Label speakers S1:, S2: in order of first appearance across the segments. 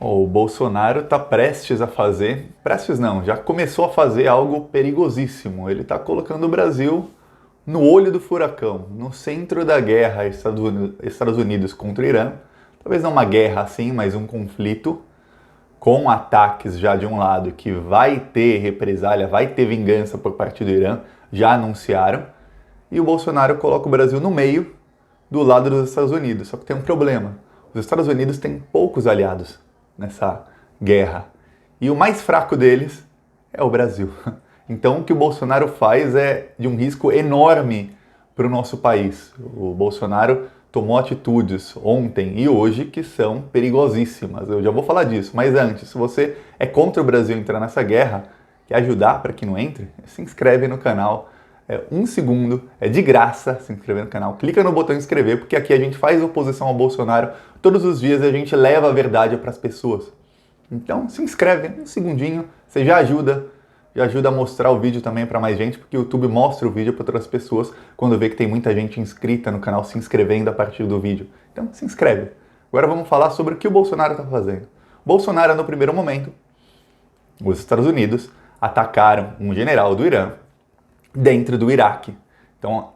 S1: O Bolsonaro está prestes a fazer, prestes não, já começou a fazer algo perigosíssimo. Ele está colocando o Brasil no olho do furacão, no centro da guerra Estados Unidos contra o Irã. Talvez não uma guerra assim, mas um conflito com ataques já de um lado que vai ter represália, vai ter vingança por parte do Irã, já anunciaram. E o Bolsonaro coloca o Brasil no meio, do lado dos Estados Unidos. Só que tem um problema. Os Estados Unidos têm poucos aliados nessa guerra. E o mais fraco deles é o Brasil. Então o que o Bolsonaro faz é de um risco enorme para o nosso país. O Bolsonaro tomou atitudes ontem e hoje que são perigosíssimas. Eu já vou falar disso, mas antes, se você é contra o Brasil entrar nessa guerra, quer ajudar para que não entre, se inscreve no canal. É 1 segundo, é de graça se inscrever no canal. Clica no botão inscrever, porque aqui a gente faz oposição ao Bolsonaro todos os dias e a gente leva a verdade para as pessoas. Então se inscreve, 1 segundinho, você já ajuda a mostrar o vídeo também para mais gente, porque o YouTube mostra o vídeo para outras pessoas quando vê que tem muita gente inscrita no canal se inscrevendo a partir do vídeo. Então se inscreve. Agora vamos falar sobre o que o Bolsonaro está fazendo. Bolsonaro, no primeiro momento, os Estados Unidos atacaram um general do Irã dentro do Iraque. Então,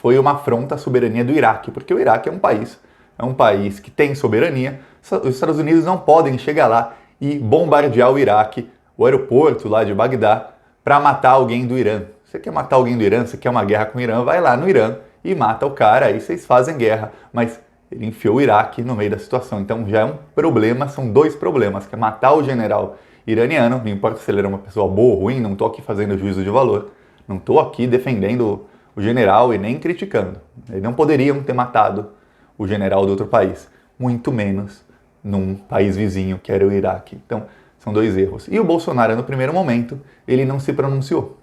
S1: foi uma afronta à soberania do Iraque, porque o Iraque é um país que tem soberania. Os Estados Unidos não podem chegar lá e bombardear o Iraque, o aeroporto lá de Bagdá, para matar alguém do Irã. Você quer matar alguém do Irã, você quer uma guerra com o Irã, vai lá no Irã e mata o cara, aí vocês fazem guerra. Mas ele enfiou o Iraque no meio da situação, então já é um problema, são dois problemas, que é matar o general iraniano, não importa se ele era uma pessoa boa ou ruim, não estou aqui fazendo juízo de valor, não estou aqui defendendo o general e nem criticando. Eles não poderiam ter matado o general do outro país, muito menos num país vizinho que era o Iraque. Então, são dois erros. E o Bolsonaro, no primeiro momento, ele não se pronunciou.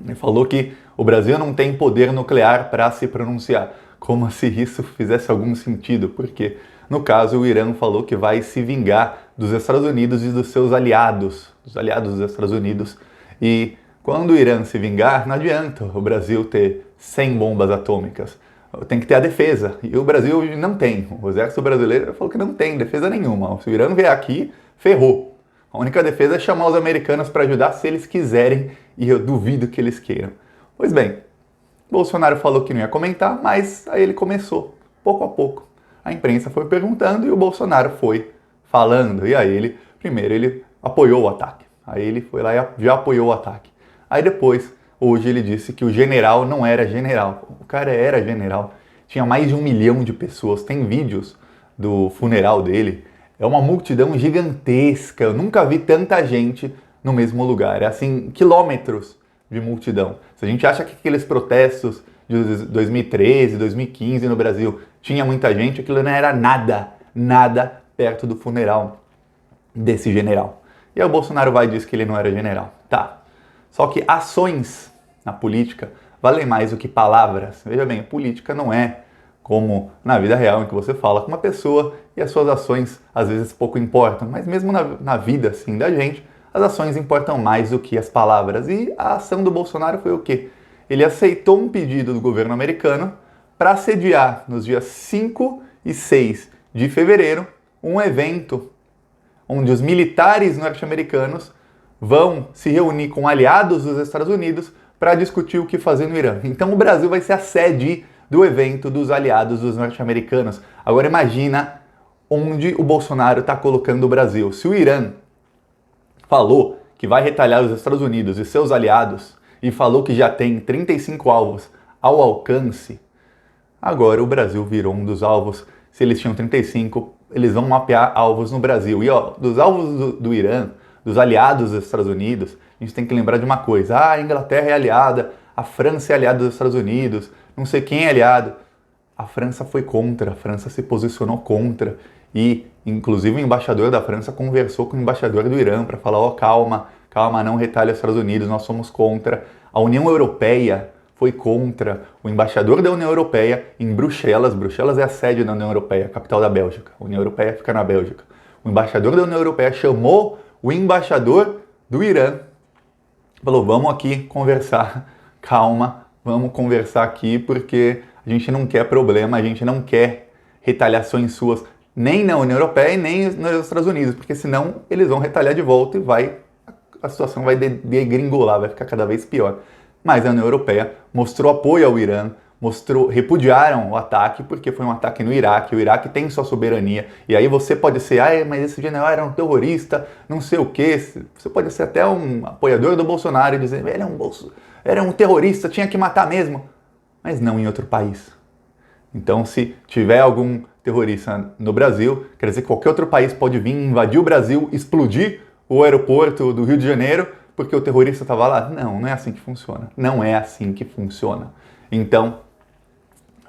S1: Ele falou que o Brasil não tem poder nuclear para se pronunciar, como se isso fizesse algum sentido, porque, no caso, o Irã falou que vai se vingar dos Estados Unidos e dos seus aliados, dos aliados dos Estados Unidos, e quando o Irã se vingar, não adianta o Brasil ter 100 bombas atômicas. Tem que ter a defesa. E o Brasil não tem. O exército brasileiro falou que não tem defesa nenhuma. Se o Irã vier aqui, ferrou. A única defesa é chamar os americanos para ajudar se eles quiserem, e eu duvido que eles queiram. Pois bem, Bolsonaro falou que não ia comentar, mas aí ele começou, pouco a pouco. A imprensa foi perguntando e o Bolsonaro foi falando. E aí primeiro ele apoiou o ataque. Aí ele foi lá e já apoiou o ataque. Aí depois, hoje ele disse que o general não era general. O cara era general. Tinha mais de 1 milhão de pessoas. Tem vídeos do funeral dele. É uma multidão gigantesca. Eu nunca vi tanta gente no mesmo lugar. É assim, quilômetros de multidão. Se a gente acha que aqueles protestos de 2013, 2015 no Brasil tinha muita gente, aquilo não era nada perto do funeral desse general. E aí o Bolsonaro vai e diz que ele não era general. Tá. Só que ações na política valem mais do que palavras. Veja bem, política não é como na vida real, em que você fala com uma pessoa e as suas ações às vezes pouco importam. Mas mesmo na vida assim da gente, as ações importam mais do que as palavras. E a ação do Bolsonaro foi o quê? Ele aceitou um pedido do governo americano para sediar nos dias 5 e 6 de fevereiro um evento onde os militares norte-americanos vão se reunir com aliados dos Estados Unidos para discutir o que fazer no Irã. Então o Brasil vai ser a sede do evento dos aliados dos norte-americanos. Agora imagina onde o Bolsonaro está colocando o Brasil. Se o Irã falou que vai retalhar os Estados Unidos e seus aliados e falou que já tem 35 alvos ao alcance, agora o Brasil virou um dos alvos. Se eles tinham 35, eles vão mapear alvos no Brasil. E dos alvos do Irã, dos aliados dos Estados Unidos, a gente tem que lembrar de uma coisa. A Inglaterra é aliada, a França é aliada dos Estados Unidos, não sei quem é aliado. A França foi contra, a França se posicionou contra. E, inclusive, o embaixador da França conversou com o embaixador do Irã para falar, calma, não retalha os Estados Unidos, nós somos contra. A União Europeia foi contra. O embaixador da União Europeia em Bruxelas é a sede da União Europeia, a capital da Bélgica. A União Europeia fica na Bélgica. O embaixador da União Europeia chamou o embaixador do Irã, falou, vamos aqui conversar, calma, vamos conversar aqui porque a gente não quer problema, a gente não quer retaliações suas. nem na União Europeia e nem nos Estados Unidos, porque senão eles vão retalhar de volta e a situação vai degringolar, vai ficar cada vez pior. Mas a União Europeia mostrou apoio ao Irã, repudiaram o ataque, porque foi um ataque no Iraque, o Iraque tem sua soberania, e aí você pode ser, mas esse general era um terrorista, não sei o quê, você pode ser até um apoiador do Bolsonaro e dizer, ele era um terrorista, tinha que matar mesmo, mas não em outro país. Então, se tiver algum terrorista no Brasil, quer dizer que qualquer outro país pode vir invadir o Brasil, explodir o aeroporto do Rio de Janeiro, porque o terrorista estava lá? Não, não é assim que funciona. Não é assim que funciona. Então,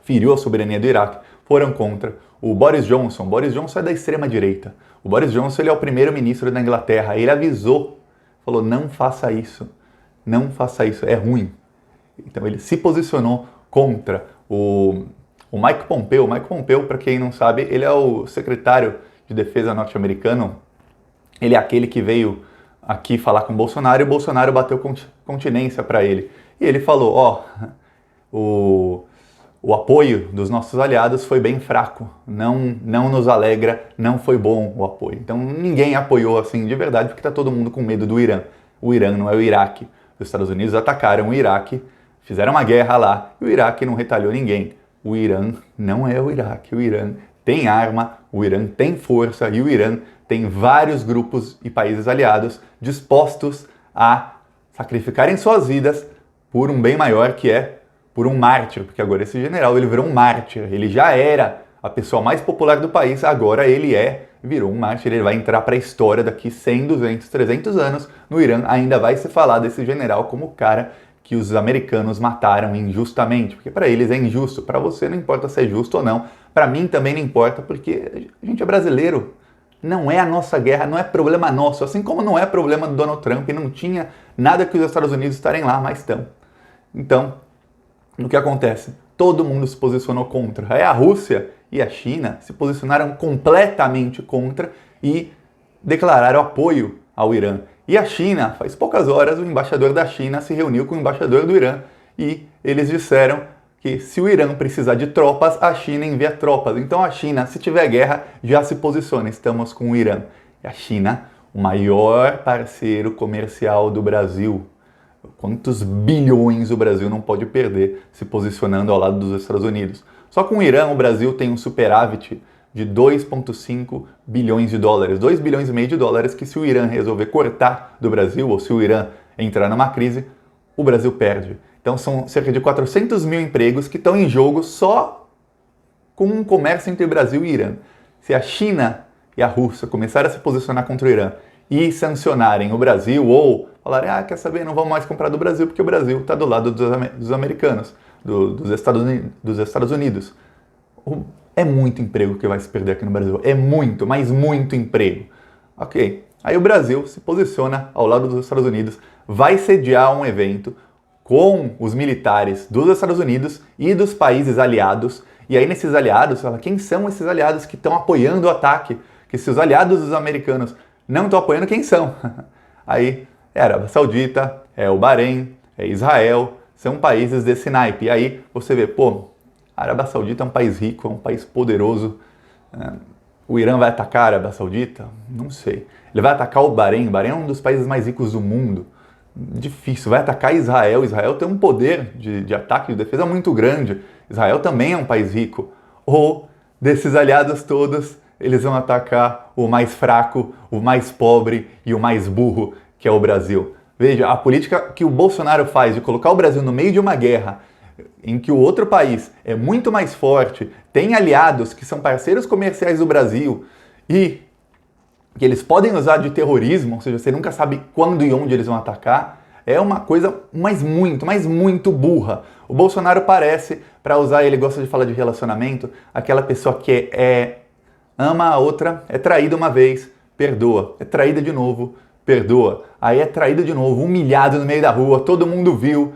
S1: feriu a soberania do Iraque, foram contra. O Boris Johnson é da extrema-direita. O Boris Johnson ele é o primeiro-ministro da Inglaterra. Ele avisou, falou, não faça isso, é ruim. Então ele se posicionou contra o Mike Pompeo. O Mike Pompeo, para quem não sabe, ele é o secretário de defesa norte-americano. Ele é aquele que veio aqui falar com o Bolsonaro e o Bolsonaro bateu continência para ele. E ele falou, o apoio dos nossos aliados foi bem fraco, não nos alegra, não foi bom o apoio. Então ninguém apoiou assim de verdade, porque está todo mundo com medo do Irã. O Irã não é o Iraque. Os Estados Unidos atacaram o Iraque, fizeram uma guerra lá, e o Iraque não retalhou ninguém. O Irã não é o Iraque, o Irã tem arma, o Irã tem força, e o Irã tem vários grupos e países aliados dispostos a sacrificarem suas vidas por um bem maior, que é por um mártir, porque agora esse general ele virou um mártir, ele já era a pessoa mais popular do país, agora ele virou um mártir, ele vai entrar para a história daqui 100, 200, 300 anos, no Irã ainda vai se falar desse general como o cara que os americanos mataram injustamente, porque para eles é injusto, para você não importa se é justo ou não, para mim também não importa, porque a gente é brasileiro, não é a nossa guerra, não é problema nosso, assim como não é problema do Donald Trump, e não tinha nada que os Estados Unidos estarem lá, mas estão. Então, o que acontece? Todo mundo se posicionou contra. Aí a Rússia e a China se posicionaram completamente contra e declararam apoio ao Irã. E a China, faz poucas horas, o embaixador da China se reuniu com o embaixador do Irã e eles disseram que se o Irã precisar de tropas, a China envia tropas. Então a China, se tiver guerra, já se posiciona. Estamos com o Irã. E a China, o maior parceiro comercial do Brasil. Quantos bilhões o Brasil não pode perder se posicionando ao lado dos Estados Unidos? Só com o Irã, o Brasil tem um superávit de 2,5 bilhões de dólares. 2 bilhões e meio de dólares que se o Irã resolver cortar do Brasil, ou se o Irã entrar numa crise, o Brasil perde. Então são cerca de 400 mil empregos que estão em jogo só com um comércio entre Brasil e Irã. Se a China e a Rússia começarem a se posicionar contra o Irã e sancionarem o Brasil, ou falarem, quer saber, não vamos mais comprar do Brasil, porque o Brasil está do lado dos americanos, dos Estados Unidos. É muito emprego que vai se perder aqui no Brasil. É muito, mas muito emprego. Ok. Aí o Brasil se posiciona ao lado dos Estados Unidos, vai sediar um evento com os militares dos Estados Unidos e dos países aliados. E aí nesses aliados, fala, quem são esses aliados que estão apoiando o ataque? Que se os aliados dos americanos não estão apoiando, quem são? Aí é a Arábia Saudita, é o Bahrein, é Israel, são países desse naipe. E aí você vê, a Arábia Saudita é um país rico, é um país poderoso. O Irã vai atacar a Arábia Saudita? Não sei. Ele vai atacar o Bahrein. O Bahrein é um dos países mais ricos do mundo. Difícil. Vai atacar Israel. Israel tem um poder de ataque e de defesa muito grande. Israel também é um país rico. Ou, desses aliados todos, eles vão atacar o mais fraco, o mais pobre e o mais burro, que é o Brasil. Veja, a política que o Bolsonaro faz de colocar o Brasil no meio de uma guerra em que o outro país é muito mais forte, tem aliados que são parceiros comerciais do Brasil e que eles podem usar de terrorismo, ou seja, você nunca sabe quando e onde eles vão atacar, é uma coisa mas muito burra. O Bolsonaro parece, para usar, ele gosta de falar de relacionamento, aquela pessoa que ama a outra, é traída uma vez, perdoa, é traída de novo, perdoa, aí é traída de novo, humilhado no meio da rua, todo mundo viu,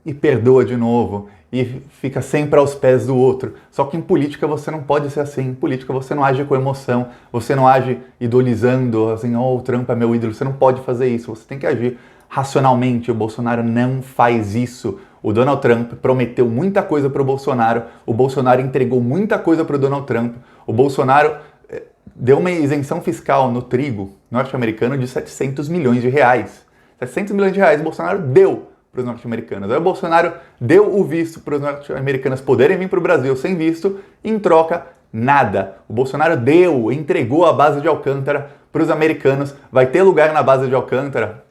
S1: e perdoa de novo, e fica sempre aos pés do outro. Só que em política você não pode ser assim. Em política você não age com emoção, você não age idolizando, assim, o Trump é meu ídolo. Você não pode fazer isso, você tem que agir racionalmente. O Bolsonaro não faz isso. O Donald Trump prometeu muita coisa para o Bolsonaro entregou muita coisa para o Donald Trump, o Bolsonaro deu uma isenção fiscal no trigo norte-americano de 700 milhões de reais. 700 milhões de reais o Bolsonaro deu para os norte-americanos. Aí o Bolsonaro deu o visto para os norte-americanos poderem vir para o Brasil sem visto, e em troca, nada. O Bolsonaro entregou a base de Alcântara para os americanos. Vai ter lugar na base de Alcântara,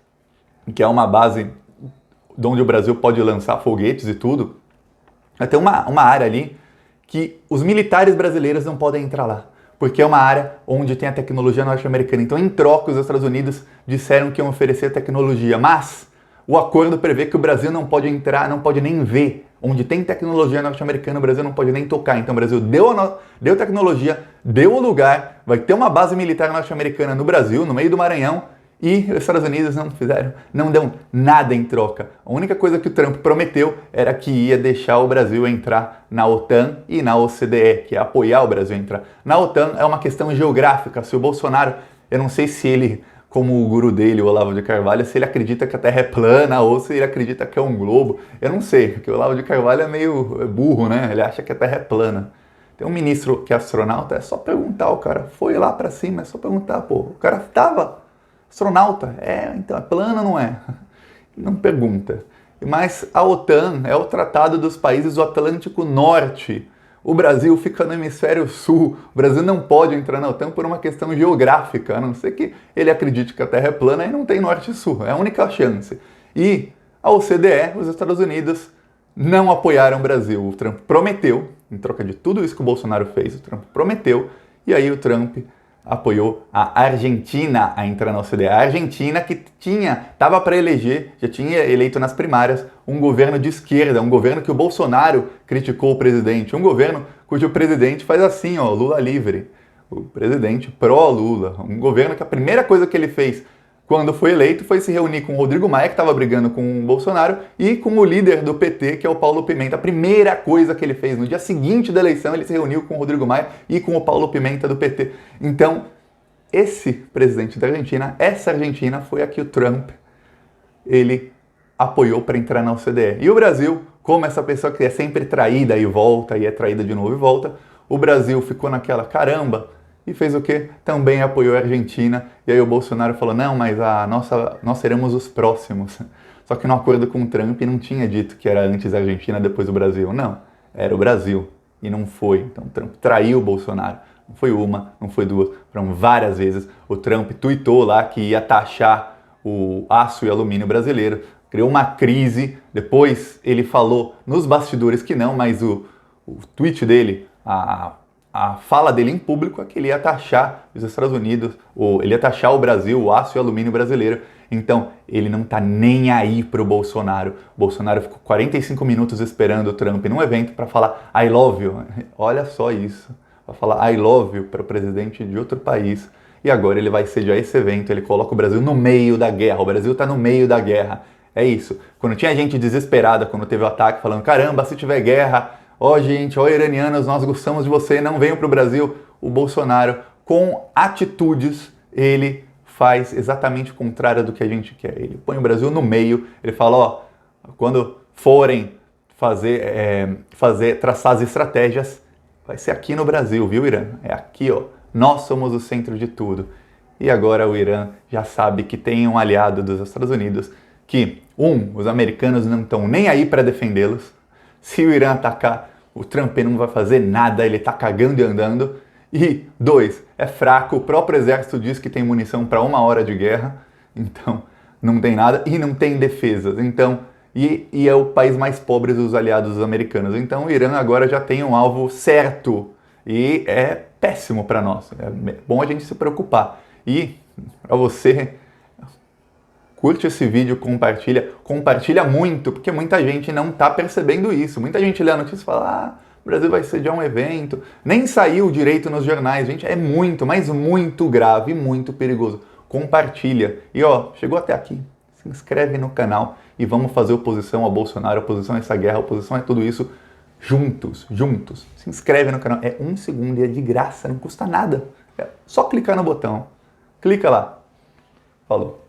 S1: que é uma base de onde o Brasil pode lançar foguetes e tudo. Vai ter uma área ali que os militares brasileiros não podem entrar lá, porque é uma área onde tem a tecnologia norte-americana. Então, em troca, os Estados Unidos disseram que iam oferecer tecnologia, mas o acordo prevê que o Brasil não pode entrar, não pode nem ver. Onde tem tecnologia norte-americana, o Brasil não pode nem tocar. Então, o Brasil deu tecnologia, deu o lugar, vai ter uma base militar norte-americana no Brasil, no meio do Maranhão, e os Estados Unidos não deu nada em troca. A única coisa que o Trump prometeu era que ia deixar o Brasil entrar na OTAN e na OCDE, que é apoiar o Brasil a entrar. Na OTAN é uma questão geográfica. Se o Bolsonaro, eu não sei se ele, como o guru dele, o Olavo de Carvalho, se ele acredita que a Terra é plana ou se ele acredita que é um globo. Eu não sei, porque o Olavo de Carvalho é meio burro, né? Ele acha que a Terra é plana. Tem um ministro que é astronauta, é só perguntar, o cara foi lá pra cima, é só perguntar, pô. O cara tava astronauta, então é plano ou não é? Não pergunta. Mas a OTAN é o Tratado dos Países do Atlântico Norte. O Brasil fica no hemisfério sul. O Brasil não pode entrar na OTAN por uma questão geográfica, a não ser que ele acredite que a Terra é plana e não tem norte e sul. É a única chance. E a OCDE, os Estados Unidos, não apoiaram o Brasil. O Trump prometeu, em troca de tudo isso que o Bolsonaro fez, o Trump prometeu, e aí o Trump apoiou a Argentina a entrar na OCDE. A Argentina que estava para eleger, já tinha eleito nas primárias, um governo de esquerda, um governo que o Bolsonaro criticou o presidente, um governo cujo presidente faz assim, ó, Lula livre, o presidente pró-Lula, um governo que a primeira coisa que ele fez quando foi eleito foi se reunir com o Rodrigo Maia, que estava brigando com o Bolsonaro, e com o líder do PT, que é o Paulo Pimenta. A primeira coisa que ele fez no dia seguinte da eleição, ele se reuniu com o Rodrigo Maia e com o Paulo Pimenta do PT. Então, esse presidente da Argentina, essa Argentina foi a que o Trump, ele apoiou para entrar na OCDE. E o Brasil, como essa pessoa que é sempre traída e volta, e é traída de novo e volta, o Brasil ficou naquela, caramba, e fez o quê? Também apoiou a Argentina. E aí o Bolsonaro falou, não, mas nós seremos os próximos. Só que no acordo com o Trump não tinha dito que era antes a Argentina, depois o Brasil. Não, era o Brasil. E não foi. Então o Trump traiu o Bolsonaro. Não foi uma, não foi duas, foram várias vezes. O Trump tuitou lá que ia taxar o aço e alumínio brasileiro. Criou uma crise. Depois ele falou nos bastidores que não, mas o tweet dele, a fala dele em público é que ele ia taxar os Estados Unidos, ou ele ia taxar o Brasil, o aço e o alumínio brasileiro. Então, ele não tá nem aí pro Bolsonaro. O Bolsonaro ficou 45 minutos esperando o Trump num evento para falar I love you. Olha só isso. Para falar I love you para o presidente de outro país. E agora ele vai sediar esse evento, ele coloca o Brasil no meio da guerra. O Brasil tá no meio da guerra. É isso. Quando tinha gente desesperada, quando teve o ataque, falando, caramba, se tiver guerra, gente, iranianos, nós gostamos de você, não venham para o Brasil. O Bolsonaro, com atitudes, ele faz exatamente o contrário do que a gente quer. Ele põe o Brasil no meio, ele fala, quando forem traçar as estratégias, vai ser aqui no Brasil, viu, Irã? É aqui, nós somos o centro de tudo. E agora o Irã já sabe que tem um aliado dos Estados Unidos, que, os americanos não estão nem aí para defendê-los. Se o Irã atacar, o Trump não vai fazer nada, ele tá cagando e andando. E 2, é fraco, o próprio exército diz que tem munição para 1 hora de guerra, então não tem nada, e não tem defesas. Então, e é o país mais pobre dos aliados dos americanos. Então o Irã agora já tem um alvo certo, e é péssimo para nós. É bom a gente se preocupar. E para você, curte esse vídeo, compartilha muito, porque muita gente não está percebendo isso. Muita gente lê a notícia e fala, o Brasil vai sediar um evento, nem saiu direito nos jornais. Gente, é muito, mas muito grave, muito perigoso. Compartilha. E chegou até aqui, se inscreve no canal e vamos fazer oposição ao Bolsonaro, oposição a essa guerra, oposição a tudo isso, juntos. Se inscreve no canal, é 1 segundo e é de graça, não custa nada. É só clicar no botão. Clica lá. Falou.